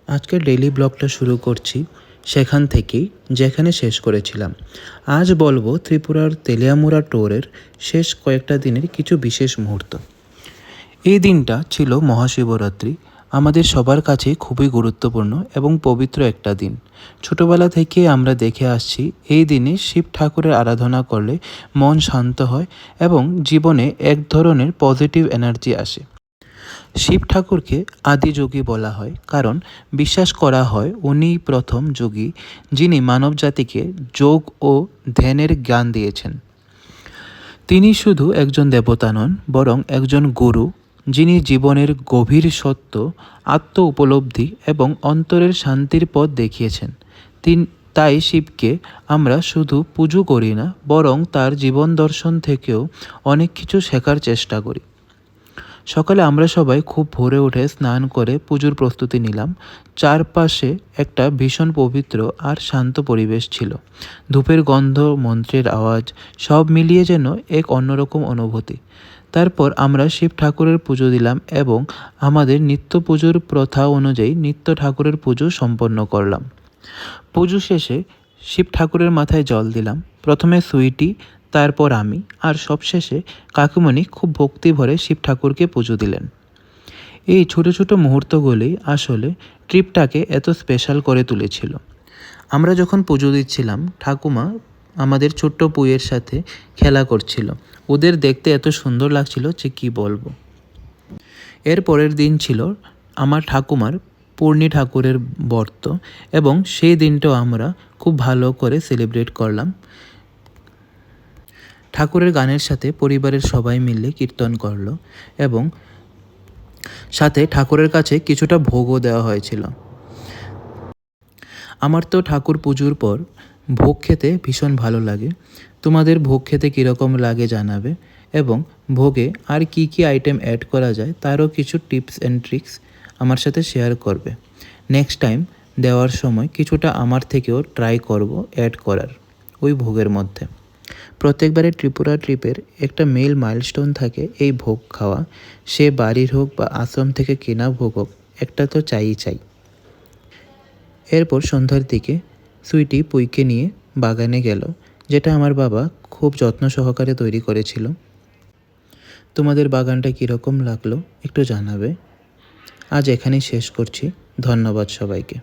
আজকের ডেইলি ব্লগটা শুরু করছি সেখান থেকেই যেখানে শেষ করেছিলাম। আজ বলবো ত্রিপুরার তেলিয়ামুড়া ট্যুরের শেষ কয়েকটা দিনের কিছু বিশেষ মুহূর্ত। এই দিনটা ছিল মহাশিবরাত্রি, আমাদের সবার কাছে খুবই গুরুত্বপূর্ণ এবং পবিত্র একটা দিন। ছোটবেলা থেকে আমরা দেখে আসছি এই দিনে শিব ঠাকুরের আরাধনা করলে মন শান্ত হয় এবং জীবনে এক ধরনের পজিটিভ এনার্জি আসে। শিব ঠাকুরকে আদিযোগী বলা হয় কারণ বিশ্বাস করা হয় উনিই প্রথম যোগী যিনি মানবজাতিকে যোগ ও ধ্যানের জ্ঞান দিয়েছেন। তিনি শুধু একজন দেবতা নন, বরং একজন গুরু যিনি জীবনের গভীর সত্য, আত্ম উপলব্ধি এবং অন্তরের শান্তির পথ দেখিয়েছেন। তাই শিবকে আমরা শুধু পুজো করি না, বরং তার জীবন দর্শন থেকেও অনেক কিছু শেখার চেষ্টা করি। সকালে আমরা সবাই খুব ভোরে উঠে স্নান করে পুজোর প্রস্তুতি নিলাম। চারপাশে একটা ভীষণ পবিত্র আর শান্ত পরিবেশ ছিল। ধূপের গন্ধ, মন্ত্রের আওয়াজ সব মিলিয়ে যেন এক অন্যরকম অনুভূতি। তারপর আমরা শিব ঠাকুরের পুজো দিলাম এবং আমাদের নিত্য পুজোর প্রথা অনুযায়ী নিত্য ঠাকুরের পুজো সম্পন্ন করলাম। পুজো শেষে শিব ঠাকুরের মাথায় জল দিলাম। প্রথমে সুইটি, তারপর আমি, আর সবশেষে কাকুমণি খুব ভক্তি ভরে শিব ঠাকুরকে পুজো দিলেন। এই ছোট ছোট মুহূর্তগুলি আসলে ট্রিপটাকে এত স্পেশাল করে তুলেছিল। আমরা যখন পুজো দিচ্ছিলাম, ঠাকুমা আমাদের ছোট্ট পুইয়ের সাথে খেলা করছিল। ওদের দেখতে এত সুন্দর লাগছিল যে কি বলবো। এর পরের দিন ছিল আমার ঠাকুমার পূর্ণি ঠাকুরের ব্রত এবং সেই দিনটাও আমরা খুব ভালো করে সেলিব্রেট করলাম। ঠাকুরের গানের সাথে পরিবারের সবাই মিলে কীর্তন করলো এবং সাথে ঠাকুরের কাছে কিছুটা ভোগও দেওয়া হয়েছিল। আমার তো ঠাকুর পুজোর পর ভোগ খেতে ভীষণ ভালো লাগে। তোমাদের ভোগ খেতে কীরকম লাগে জানাবে এবং ভোগে আর কি কি আইটেম অ্যাড করা যায় তারও কিছু টিপস অ্যান্ড ট্রিক্স আমার সাথে শেয়ার করবে। নেক্সট টাইম দেওয়ার সময় কিছুটা আমার থেকেও ট্রাই করব অ্যাড করার ওই ভোগের মধ্যে। প্রত্যেকবারে ত্রিপুরা ট্রিপের একটা মেইল মাইলস্টোন থাকে এই ভোগ খাওয়া। সে বাড়ির হোক বা আশ্রম থেকে কেনা ভোগ হোক, একটা তো চাই। এরপর সন্ধ্যার দিকে সুইটি পুইকে নিয়ে বাগানে গেল, যেটা আমার বাবা খুব যত্ন সহকারে তৈরি করেছিল। তোমাদের বাগানটা কীরকম লাগলো একটু জানাবে। আজ এখানেই শেষ করছি। ধন্যবাদ সবাইকে।